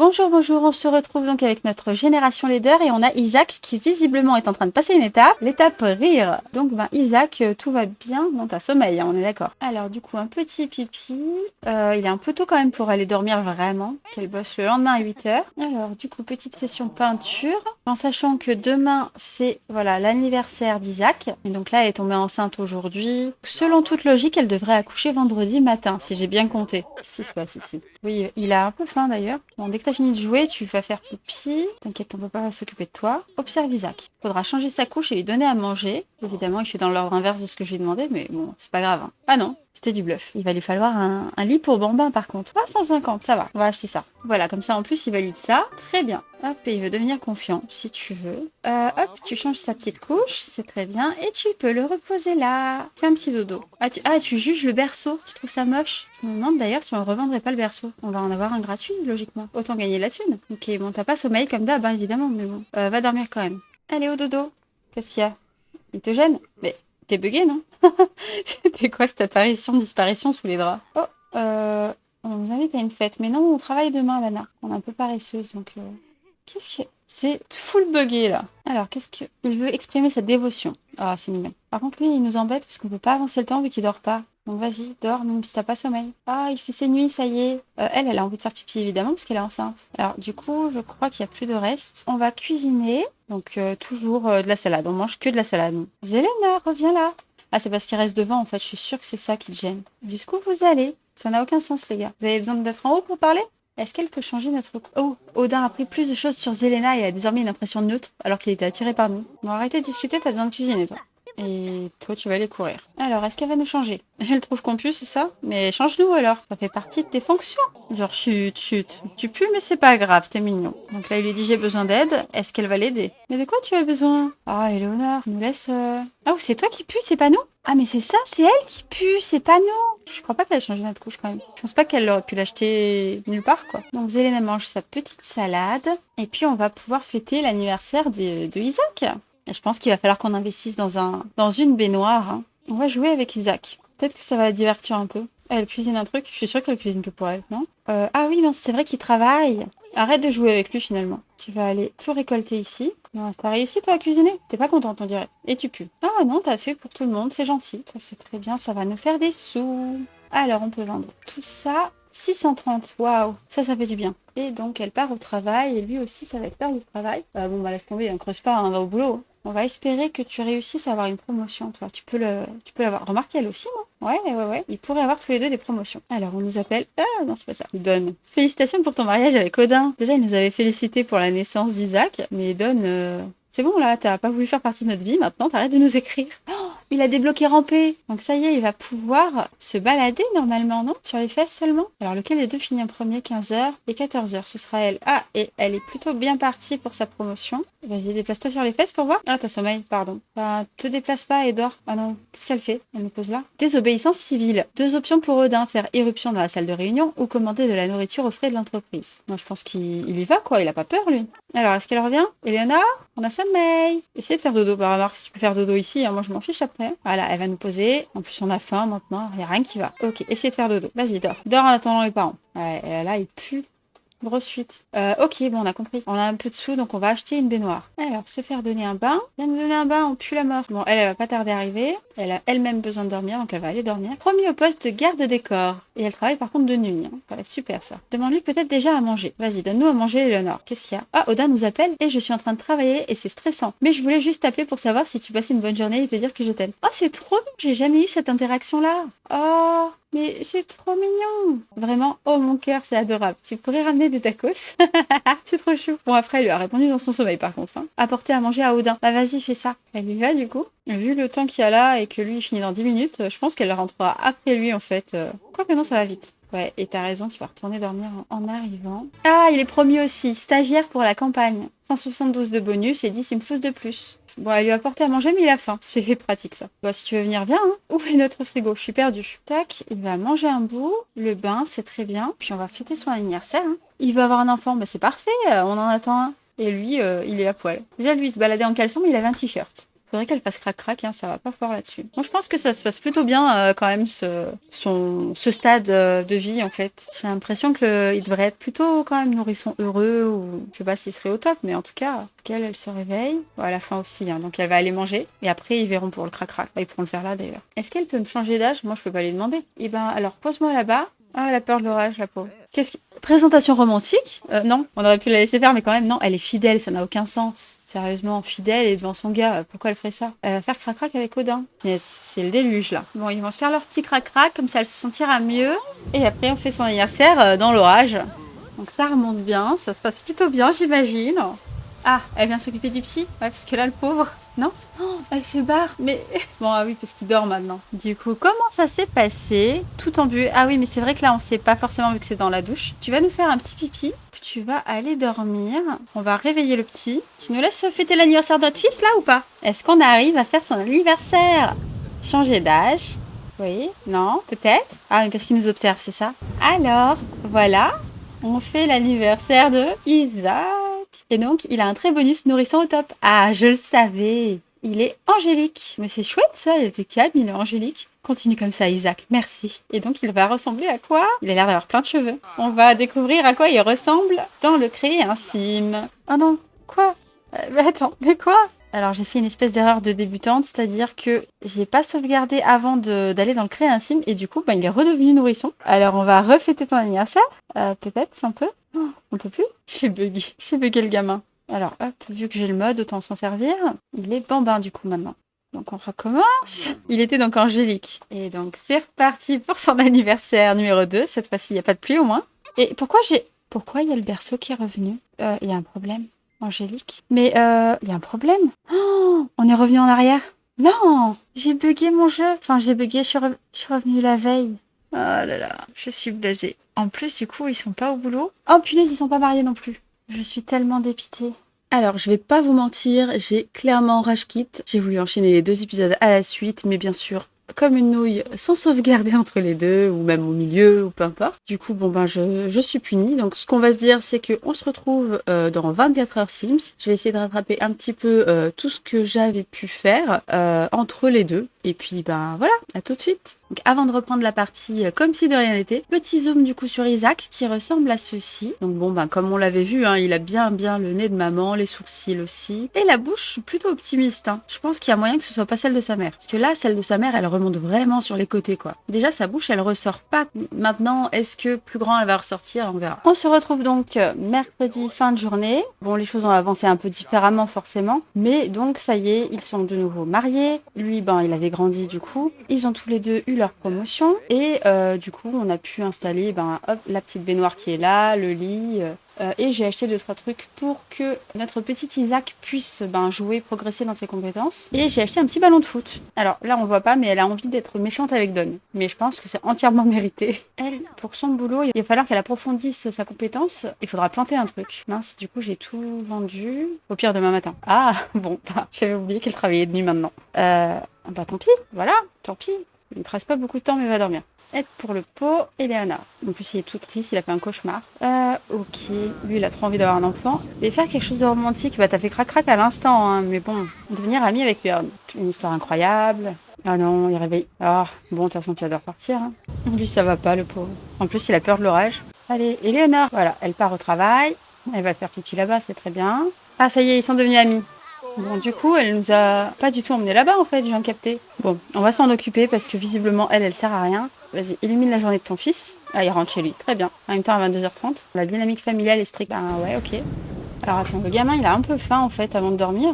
Bonjour, bonjour, on se retrouve donc avec notre génération leader et on a Isaac qui visiblement est en train de passer une étape, l'étape rire. Donc Isaac, tout va bien, non t'as sommeil, hein, on est d'accord. Alors du coup un petit pipi, il est un peu tôt quand même pour aller dormir vraiment, qu'elle bosse le lendemain à 8h. Alors du coup petite session peinture, en sachant que demain c'est voilà l'anniversaire d'Isaac, et donc là elle est tombée enceinte aujourd'hui. Selon toute logique elle devrait accoucher vendredi matin, si j'ai bien compté. Si. Oui, il a un peu faim d'ailleurs. Bon, dès que t'as fini de jouer, tu vas faire pipi. T'inquiète, on peut pas s'occuper de toi. Observe Isaac. Faudra changer sa couche et lui donner à manger. Évidemment, il fait dans l'ordre inverse de ce que je lui ai demandé, mais bon, c'est pas grave. Hein. Ah non, c'était du bluff. Il va lui falloir un lit pour Bambin par contre. Ah, 150, ça va. On va acheter ça. Voilà, comme ça en plus, il valide ça. Très bien. Hop, et il veut devenir confiant, si tu veux. Hop, tu changes sa petite couche, c'est très bien. Et tu peux le reposer là. Fais un petit dodo. Tu juges le berceau. Tu trouves ça moche? Je me demande d'ailleurs si on ne revendrait pas le berceau. On va en avoir un gratuit, logiquement. Autant gagner la thune. Ok, bon, t'as pas sommeil comme d'hab, hein, évidemment, mais bon. Va dormir quand même. Allez, au dodo. Qu'est-ce qu'il y a? Il te gêne? Mais t'es bugué, non? C'était quoi cette apparition-disparition sous les draps? Oh, on nous invite à une fête. Mais non, on travaille demain, Lana. On est un peu paresseuse, donc... Qu'est-ce que c'est full buggé là. Alors, qu'est-ce que... Il veut exprimer sa dévotion. Ah, c'est mignon. Par contre, lui, il nous embête parce qu'on peut pas avancer le temps vu qu'il dort pas. Donc vas-y, dors, même si t'as pas sommeil. Ah, il fait ses nuits, ça y est. Elle a envie de faire pipi, évidemment, parce qu'elle est enceinte. Alors, du coup, je crois qu'il y a plus de reste. On va cuisiner. Donc, toujours de la salade. On mange que de la salade. Zelena, reviens là. Ah, c'est parce qu'il reste devant, en fait. Je suis sûre que c'est ça qui te gêne. Jusqu'où vous allez? Ça n'a aucun sens, les gars. Vous avez besoin d'être en haut pour parler? Est-ce qu'elle peut changer notre... Oh, Odin a appris plus de choses sur Zelena et a désormais une impression neutre alors qu'il était attiré par nous. Bon, arrêtez de discuter, t'as besoin de cuisiner, toi. Et toi, tu vas aller courir. Alors, est-ce qu'elle va nous changer? Elle trouve qu'on pue, c'est ça? Mais change-nous alors. Ça fait partie de tes fonctions. Genre, chut. Tu pues, mais c'est pas grave, t'es mignon. Donc là, il lui dit j'ai besoin d'aide. Est-ce qu'elle va l'aider? Mais de quoi tu as besoin? Ah, Eleonore, nous laisse... Ah, c'est toi qui pue, c'est pas nous? Ah, mais c'est ça, c'est elle qui pue, c'est pas nous. Je crois pas qu'elle ait changé notre couche quand même. Je pense pas qu'elle aurait pu l'acheter nulle part, quoi. Donc, Zelena mange sa petite salade. Et puis, on va pouvoir fêter l'anniversaire de Isaac. Et je pense qu'il va falloir qu'on investisse dans une baignoire. Hein. On va jouer avec Isaac. Peut-être que ça va la divertir un peu. Elle cuisine un truc. Je suis sûre qu'elle cuisine que pour elle, non? Ah oui, mince, c'est vrai qu'il travaille. Arrête de jouer avec lui, finalement. Tu vas aller tout récolter ici. Non, t'as réussi, toi, à cuisiner? T'es pas contente, on dirait. Et tu pues. Ah non, t'as fait pour tout le monde. C'est gentil. Ça, c'est très bien. Ça va nous faire des sous. Alors, on peut vendre tout ça. 630, waouh, ça fait du bien. Et donc, elle part au travail, et lui aussi, ça va être faire du travail. Bon, laisse tomber, on creuse pas, on va au boulot. On va espérer que tu réussisses à avoir une promotion, toi. Tu peux l'avoir. Remarque, elle aussi, non? Ouais. Ils pourraient avoir tous les deux des promotions. Alors, on nous appelle... Ah, non, c'est pas ça. Don. Félicitations pour ton mariage avec Odin. Déjà, il nous avait félicité pour la naissance d'Isaac, mais Don... C'est bon, là, t'as pas voulu faire partie de notre vie, maintenant t'arrêtes de nous écrire. Oh, il a débloqué rampé. Donc ça y est, il va pouvoir se balader normalement, non? Sur les fesses seulement. Alors lequel des deux finit en premier? 15h et 14h, ce sera elle. Ah, et elle est plutôt bien partie pour sa promotion. Vas-y, déplace-toi sur les fesses pour voir. Ah, t'as sommeil, pardon. Bah, te déplace pas et dors. Ah non, qu'est-ce qu'elle fait? Elle me pose là. Désobéissance civile. 2 options pour Odin, faire irruption dans la salle de réunion ou commander de la nourriture aux frais de l'entreprise. Moi, je pense qu'il y va, quoi. Il a pas peur, lui. Alors, est-ce qu'elle revient? Eleonore? On a sommeil. Essayez de faire dodo. Bah, remarque, si tu peux faire dodo ici, hein, moi je m'en fiche après. Voilà, elle va nous poser. En plus, on a faim maintenant. Il n'y a rien qui va. Ok, essayez de faire dodo. Vas-y, dors. Dors en attendant les parents. Ouais, là, il pue. Grosse fuite. Ok, bon, on a compris. On a un peu de sous, donc on va acheter une baignoire. Alors, se faire donner un bain. Viens nous donner un bain, on pue la mort. Bon, elle va pas tarder à arriver. Elle a elle-même besoin de dormir, donc elle va aller dormir. Promis au poste de garde décor. Et elle travaille par contre de nuit. Hein. Ça va être super, ça. Demande-lui peut-être déjà à manger. Vas-y, donne-nous à manger, Eleonore. Qu'est-ce qu'il y a? Ah, Odin nous appelle et je suis en train de travailler et c'est stressant. Mais je voulais juste t'appeler pour savoir si tu passais une bonne journée et te dire que je t'aime. Oh, c'est trop bien. J'ai jamais eu cette interaction-là. Oh... Mais c'est trop mignon. Vraiment, oh mon cœur, c'est adorable. Tu pourrais ramener des tacos? C'est trop chou. Bon, après, elle lui a répondu dans son sommeil, par contre. Hein. Apporter à manger à Odin. Bah vas-y, fais ça. Elle y va, du coup. Vu le temps qu'il y a là et que lui, il finit dans 10 minutes, je pense qu'elle rentrera après lui, en fait. Quoique non, ça va vite. Ouais, et t'as raison, tu vas retourner dormir en arrivant. Ah, il est promu aussi. Stagiaire pour la campagne. 172 de bonus et 10 infos de plus. Bon, elle lui a apporté à manger, mais il a faim. C'est pratique, ça. Bah, si tu veux venir, viens. Hein. Où est notre frigo? Je suis perdue. Tac, il va manger un bout. Le bain, c'est très bien. Puis on va fêter son anniversaire. Hein. Il veut avoir un enfant. Bah, c'est parfait. On en attend un. Et lui, il est à poil. Déjà, lui, il se baladait en caleçon, mais il avait un t-shirt. Faudrait qu'elle fasse crac-crac, hein, ça va pas fort là-dessus. Moi, je pense que ça se passe plutôt bien quand même, ce stade de vie, en fait. J'ai l'impression qu'il devrait être plutôt quand même nourrisson heureux, ou je sais pas s'il serait au top, mais en tout cas, elle se réveille. Bon, à la fin aussi, hein, donc elle va aller manger. Et après, ils verront pour le crac-crac. Ils pourront le faire là, d'ailleurs. Est-ce qu'elle peut me changer d'âge? Moi, je peux pas lui demander. Eh ben, alors, pose-moi là-bas. Ah, elle a peur de l'orage, la pauvre. Présentation romantique? Non, on aurait pu la laisser faire, mais quand même, non, elle est fidèle, ça n'a aucun sens. Sérieusement, fidèle et devant son gars, pourquoi elle ferait ça? Elle va faire crac-crac avec Odin. Mais c'est le déluge, là. Bon, ils vont se faire leur petit crac-crac, comme ça elle se sentira mieux. Et après, on fait son anniversaire dans l'orage. Donc ça remonte bien, ça se passe plutôt bien, j'imagine. Ah, elle vient s'occuper du psy? Ouais, parce que là, le pauvre, non? Oh, elle se barre, mais... Bon, ah oui, parce qu'il dort maintenant. Du coup, comment ça s'est passé? Tout en but. Ah oui, mais c'est vrai que là, on sait pas forcément vu que c'est dans la douche. Tu vas nous faire un petit pipi, puis tu vas aller dormir. On va réveiller le petit. Tu nous laisses fêter l'anniversaire de notre fils, là, ou pas? Est-ce qu'on arrive à faire son anniversaire? Changer d'âge? Oui? Non? Peut-être? Ah, mais parce qu'il nous observe, c'est ça? Alors, voilà. On fait l'anniversaire de Isaac. Et donc, il a un très bonus nourrisson au top. Ah, je le savais. Il est angélique. Mais c'est chouette ça, il était calme, il est angélique. Continue comme ça, Isaac. Merci. Et donc, il va ressembler à quoi? Il a l'air d'avoir plein de cheveux. On va découvrir à quoi il ressemble dans le créancime. Oh non, quoi? Mais attends, mais quoi? Alors, j'ai fait une espèce d'erreur de débutante, c'est-à-dire que j'ai pas sauvegardé avant d'aller dans le créancime et du coup, il est redevenu nourrisson. Alors, on va refêter ton anniversaire, peut-être, si on peut. Oh, on peut plus? J'ai bugué le gamin. Alors, hop, vu que j'ai le mode, autant s'en servir. Il est bambin, du coup, maintenant. Donc, on recommence. Il était donc angélique. Et donc, c'est reparti pour son anniversaire numéro 2. Cette fois-ci, il n'y a pas de pluie, au moins. Et pourquoi il y a le berceau qui est revenu? Il y a un problème. Angélique. Mais il y a un problème. Oh, on est revenu en arrière. Non, j'ai bugué mon jeu. Enfin, j'ai bugué, je suis revenue la veille. Oh là là, je suis blasée. En plus, du coup, ils sont pas au boulot. Oh punaise, ils sont pas mariés non plus. Je suis tellement dépitée. Alors, je vais pas vous mentir, j'ai clairement rage quit. J'ai voulu enchaîner les 2 épisodes à la suite, mais bien sûr, comme une nouille, sans sauvegarder entre les deux, ou même au milieu, ou peu importe. Du coup, je suis punie. Donc, ce qu'on va se dire, c'est qu'on se retrouve dans 24 heures Sims. Je vais essayer de rattraper un petit peu tout ce que j'avais pu faire entre les deux. Et puis, voilà, à tout de suite. Donc, avant de reprendre la partie comme si de rien n'était, petit zoom du coup sur Isaac qui ressemble à ceci. Donc comme on l'avait vu, hein, il a bien le nez de maman, les sourcils aussi. Et la bouche, je suis plutôt optimiste. Hein. Je pense qu'il y a moyen que ce soit pas celle de sa mère. Parce que là, celle de sa mère, elle remonte vraiment sur les côtés, quoi. Déjà, sa bouche, elle ressort pas. Maintenant, est-ce que plus grand, elle va ressortir? On verra. On se retrouve donc mercredi, fin de journée. Bon, les choses ont avancé un peu différemment, forcément. Mais donc, ça y est, ils sont de nouveau mariés. Lui, il avait grandi, du coup. Ils ont tous les deux eu leur promotion. Et du coup, on a pu installer, la petite baignoire qui est là, le lit... et j'ai acheté 2-3 trucs pour que notre petit Isaac puisse jouer, progresser dans ses compétences. Et j'ai acheté un petit ballon de foot. Alors là, on voit pas, mais elle a envie d'être méchante avec Don. Mais je pense que c'est entièrement mérité. Elle, pour son boulot, il va falloir qu'elle approfondisse sa compétence. Il faudra planter un truc. Mince, du coup, j'ai tout vendu. Au pire, demain matin. Ah, bon, j'avais oublié qu'elle travaillait de nuit maintenant. Tant pis, voilà, tant pis. Il ne te reste pas beaucoup de temps, mais va dormir. Et pour le pot, Eleana. En plus, il est tout triste, il a fait un cauchemar. Ok, lui, il a trop envie d'avoir un enfant. Et faire quelque chose de romantique, t'as fait crac-crac à l'instant, hein, mais bon, devenir ami avec Björn. Une histoire incroyable. Ah non, il réveille. Ah, bon, de toute façon, tu vas devoir partir. Hein. Lui, ça va pas, le pauvre. En plus, il a peur de l'orage. Allez, Eleanor, voilà, elle part au travail. Elle va faire pipi là-bas, c'est très bien. Ah, ça y est, ils sont devenus amis. Bon, du coup, elle nous a pas du tout emmenés là-bas, en fait, je viens de capter. Bon, on va s'en occuper parce que visiblement, elle sert à rien. Vas-y, illumine la journée de ton fils. Ah, il rentre chez lui. Très bien. En même temps, à 22h30. La dynamique familiale est stricte. Ouais, ok. Alors, attends, le gamin, il a un peu faim, en fait, avant de dormir.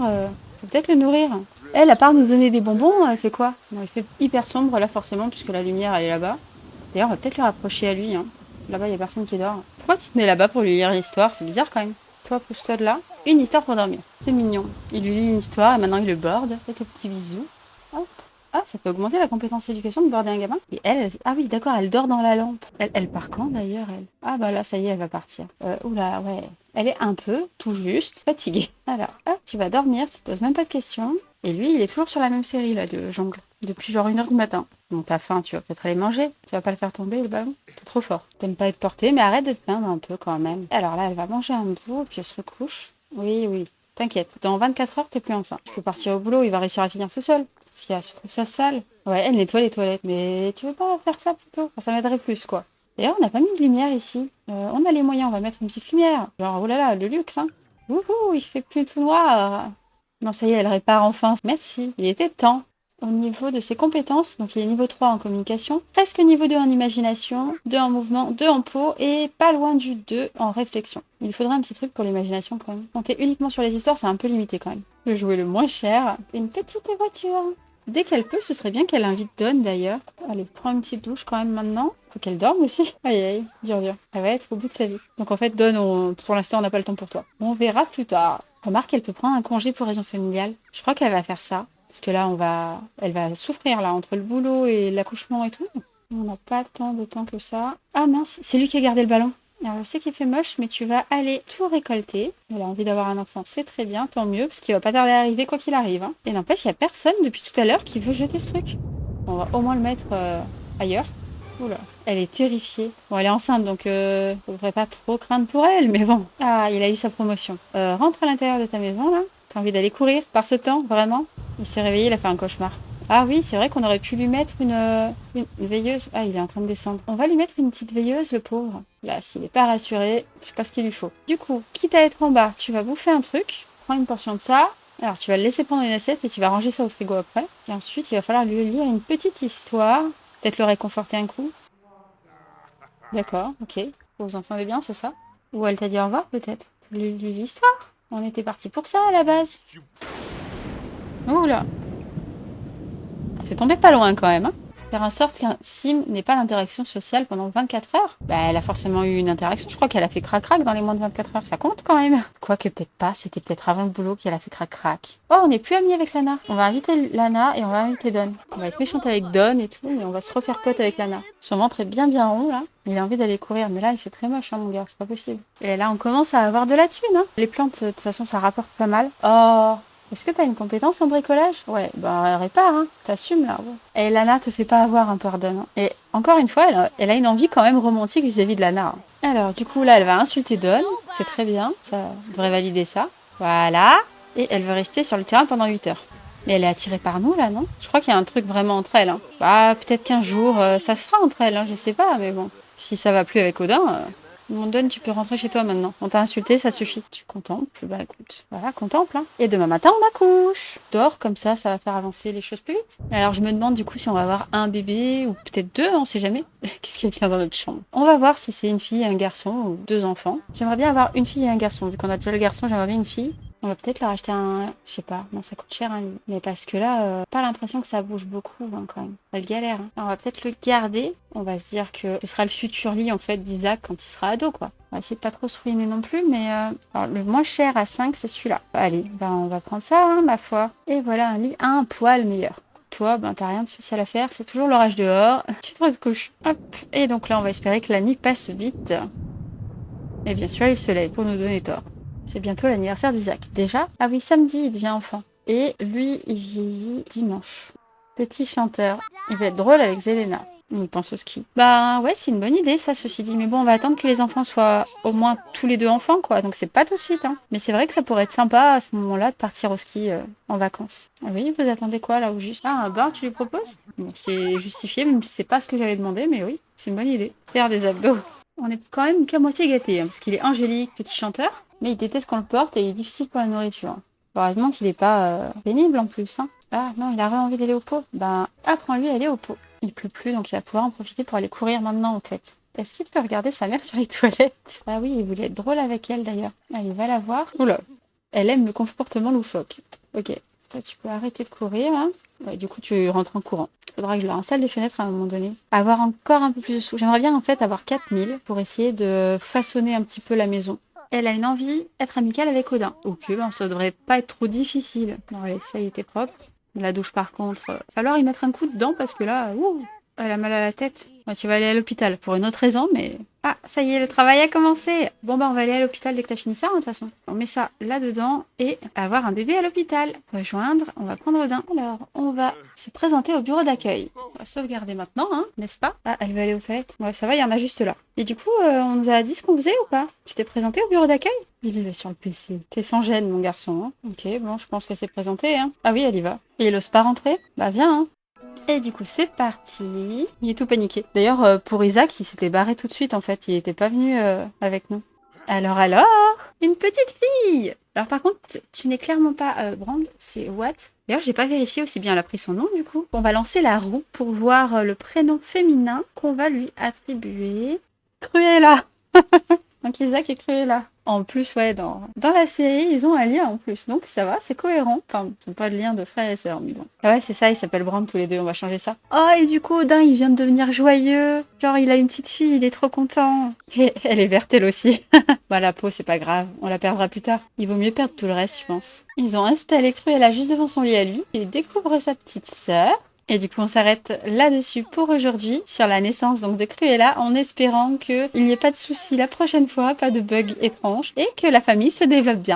Faut peut-être le nourrir. Elle, à part nous donner des bonbons, elle fait quoi? Bon, il fait hyper sombre, là, forcément, puisque la lumière, elle est là-bas. D'ailleurs, on va peut-être le rapprocher à lui. Hein. Là-bas, il y a personne qui dort. Pourquoi tu te mets là-bas pour lui lire l'histoire? C'est bizarre, quand même. Toi, pousse-toi de là. Une histoire pour dormir. C'est mignon. Il lui lit une histoire et maintenant il le borde. Fais tes petits bisous. Hop. Ah, ça peut augmenter la compétence d'éducation de border un gamin. Et elle, ah oui, d'accord, elle dort dans la lampe. Elle part quand d'ailleurs, elle? Ah bah là, ça y est, elle va partir. Oula, ouais. Elle est un peu, tout juste, fatiguée. Alors, hop, tu vas dormir, tu te poses même pas de questions. Et lui, il est toujours sur la même série là de jongle. Depuis genre 1h du matin. Bon, t'as faim, tu vas peut-être aller manger. Tu vas pas le faire tomber, le ballon. T'es trop fort. T'aimes pas être porté, mais arrête de te plaindre un peu quand même. Alors là, elle va manger un bout, puis elle se recouche. Oui, oui. T'inquiète, dans 24 heures, t'es plus enceinte. Tu peux partir au boulot, il va réussir à finir tout seul. Parce qu'il y a, je trouve ça sale. Ouais, elle nettoie les toilettes, mais tu veux pas faire ça plutôt? Enfin, ça m'aiderait plus, quoi. D'ailleurs, on n'a pas mis de lumière ici. On a les moyens, on va mettre une petite lumière. Genre, oh là là, le luxe, hein. Wouhou, il fait plus tout noir. Non, ça y est, elle répare enfin. Merci, il était temps. Au niveau de ses compétences, donc il est niveau 3 en communication, presque niveau 2 en imagination, 2 en mouvement, 2 en peau et pas loin du 2 en réflexion. Il faudrait un petit truc pour l'imagination quand même. Compter uniquement sur les histoires, c'est un peu limité quand même. Le jouet le moins cher, une petite voiture. Dès qu'elle peut, ce serait bien qu'elle invite Dawn d'ailleurs. Allez, prends une petite douche quand même maintenant. Faut qu'elle dorme aussi. Aïe aïe, dur dur. Elle va être au bout de sa vie. Donc en fait, Dawn, pour l'instant, on n'a pas le temps pour toi. On verra plus tard. Remarque, elle peut prendre un congé pour raison familiale. Je crois qu'elle va faire ça. Parce que là, elle va souffrir là, entre le boulot et l'accouchement et tout. On n'a pas tant de temps que ça. Ah mince, c'est lui qui a gardé le ballon. Alors, je sais qu'il fait moche, mais tu vas aller tout récolter. Elle a envie d'avoir un enfant, c'est très bien, tant mieux, parce qu'il va pas tarder à arriver quoi qu'il arrive. Hein. Et n'empêche, il n'y a personne depuis tout à l'heure qui veut jeter ce truc. On va au moins le mettre ailleurs. Oula, elle est terrifiée. Bon, elle est enceinte, donc on devrait pas trop craindre pour elle, mais bon. Ah, il a eu sa promotion. Rentre à l'intérieur de ta maison, là. T'as envie d'aller courir par ce temps, vraiment? Il s'est réveillé, il a fait un cauchemar. Ah oui, c'est vrai qu'on aurait pu lui mettre une veilleuse. Ah, il est en train de descendre. On va lui mettre une petite veilleuse, le pauvre. Là, s'il n'est pas rassuré, je sais pas ce qu'il lui faut. Du coup, quitte à être en bas, tu vas bouffer un truc, prends une portion de ça. Alors, tu vas le laisser prendre une assiette et tu vas ranger ça au frigo après. Et ensuite, il va falloir lui lire une petite histoire. Peut-être le réconforter un coup. D'accord, ok. Vous vous entendez bien, c'est ça? Ou elle t'a dit au revoir, peut-être? L'histoire? On était parti pour ça, à la base. Oula. C'est tombé pas loin quand même. Hein. Faire en sorte qu'un sim n'ait pas d'interaction sociale pendant 24 heures. Bah, elle a forcément eu une interaction. Je crois qu'elle a fait crac-crac dans les moins de 24 heures. Ça compte quand même. Quoique peut-être pas. C'était peut-être avant le boulot qu'elle a fait crac-crac. Oh, on n'est plus amis avec Lana. On va inviter Lana et on va inviter Dawn. On va être méchante avec Dawn et tout. Mais on va se refaire pote avec Lana. Son ventre est bien bien rond là. Il a envie d'aller courir. Mais là, il fait très moche, hein, mon gars. C'est pas possible. Et là, on commence à avoir de la thune. Hein. Les plantes, de toute façon, ça rapporte pas mal. Oh. Est-ce que t'as une compétence en bricolage? Ouais, bah répare, hein. T'assumes là. Ouais. Et Lana te fait pas avoir un pardon. Hein. Et encore une fois, elle a une envie quand même romantique vis-à-vis de Lana. Hein. Alors, du coup, là, elle va insulter Dawn. C'est très bien. Ça devrait valider ça. Voilà. Et elle veut rester sur le terrain pendant 8 heures. Mais elle est attirée par nous, là, non? Je crois qu'il y a un truc vraiment entre elles. Hein. Bah, peut-être qu'un jour, ça se fera entre elles. Hein. Je sais pas, mais bon. Si ça va plus avec Odin... Mon Dawn, tu peux rentrer chez toi maintenant. On t'a insulté, ça suffit. Tu contemples, bah écoute, voilà, contemple. Hein. Et demain matin, on accouche. Dors, comme ça va faire avancer les choses plus vite. Alors je me demande du coup si on va avoir un bébé, ou peut-être deux, on sait jamais. Qu'est-ce qu'il vient dans notre chambre? On va voir si c'est une fille, un garçon, ou deux enfants. J'aimerais bien avoir une fille et un garçon. Vu qu'on a déjà le garçon, j'aimerais bien une fille. On va peut-être leur acheter un... Je sais pas, non, ça coûte cher, hein, mais parce que là, pas l'impression que ça bouge beaucoup, hein, quand même. Elle galère. Hein. Alors, on va peut-être le garder. On va se dire que ce sera le futur lit, en fait, d'Isaac quand il sera ado, quoi. On va essayer de pas trop se ruiner non plus, mais... Alors, le moins cher à 5, c'est celui-là. Allez, ben, on va prendre ça, hein, ma foi. Et voilà, un lit à un poil meilleur. Toi, ben, t'as rien de spécial à faire. C'est toujours l'orage dehors. Tu te recouches. Hop. Et donc là, on va espérer que la nuit passe vite. Et bien sûr, il se lève pour nous donner tort. C'est bientôt l'anniversaire d'Isaac. Déjà? Ah oui, samedi, il devient enfant. Et lui, il vieillit dimanche. Petit chanteur. Il va être drôle avec Zelena. Il pense au ski. Bah ouais, c'est une bonne idée, ça, ceci dit. Mais bon, on va attendre que les enfants soient au moins tous les deux enfants, quoi. Donc c'est pas tout de suite, hein. Mais c'est vrai que ça pourrait être sympa, à ce moment-là, de partir au ski en vacances. Ah oui, vous attendez quoi, là, ou juste... Ah, un bain, tu lui proposes? Bon, c'est justifié, même si c'est pas ce que j'avais demandé, mais oui, c'est une bonne idée. Faire des abdos. On est quand même qu'à moitié gâtés, hein, parce qu'il est angélique, petit chanteur. Mais il déteste qu'on le porte et il est difficile pour la nourriture. Heureusement qu'il n'est pas pénible en plus. Hein. Ah non, il a envie d'aller au pot. Ben, apprends-lui à aller au pot. Il pleut plus, donc il va pouvoir en profiter pour aller courir maintenant en fait. Est-ce qu'il peut regarder sa mère sur les toilettes? Ah oui, il voulait être drôle avec elle d'ailleurs. Allez, va la voir. Oula, elle aime le comportement loufoque. Ok, toi tu peux arrêter de courir. Hein. Ouais, du coup, tu rentres en courant. Faudra que je leur installe des fenêtres à un moment donné. Avoir encore un peu plus de sous. J'aimerais bien en fait avoir 4000 pour essayer de façonner un petit peu la maison. Elle a une envie d'être amicale avec Odin. Ok, ben ça devrait pas être trop difficile. Bon allez, ça y était propre. La douche par contre, falloir y mettre un coup dedans parce que là, ouh, Elle a mal à la tête. Ouais, tu vas aller à l'hôpital pour une autre raison, mais... Ah, ça y est, le travail a commencé. Bon, bah, on va aller à l'hôpital dès que t'as fini ça, hein, de toute façon. On met ça là-dedans et avoir un bébé à l'hôpital. Rejoindre, on va prendre Odin. Alors, on va se présenter au bureau d'accueil. On va sauvegarder maintenant, hein, n'est-ce pas? Ah, elle veut aller aux toilettes. Ouais, ça va, il y en a juste là. Et du coup, on nous a dit ce qu'on faisait ou pas? Tu t'es présenté au bureau d'accueil? Il est sur le PC. T'es sans gêne, mon garçon. Hein. Ok, bon, je pense que c'est présenté. Hein. Ah oui, elle y va. Et il ose pas rentrer? Bah, viens, hein. Et du coup, c'est parti. Il est tout paniqué. D'ailleurs, pour Isaac, il s'était barré tout de suite, en fait. Il était pas venu avec nous. Alors, une petite fille. Alors par contre, tu n'es clairement pas Brand, c'est What. D'ailleurs, j'ai pas vérifié aussi bien, elle a pris son nom du coup. On va lancer la roue pour voir le prénom féminin qu'on va lui attribuer. Cruella. Donc Isaac et Cruella. En plus, ouais, dans la série, ils ont un lien en plus. Donc ça va, c'est cohérent. Enfin, ils n'ont pas de lien de frère et sœur, mais bon. Ah ouais, c'est ça, ils s'appellent Brand tous les deux, on va changer ça. Oh, et du coup, Odin, il vient de devenir joyeux. Genre, il a une petite fille, il est trop content. Et elle est verte, elle aussi. Bah, la peau, c'est pas grave, on la perdra plus tard. Il vaut mieux perdre tout le reste, je pense. Ils ont installé Cruella juste devant son lit à lui. Et il découvre sa petite sœur. Et du coup, on s'arrête là-dessus pour aujourd'hui, sur la naissance donc de Cruella, en espérant qu'il n'y ait pas de soucis la prochaine fois, pas de bugs étranges, et que la famille se développe bien.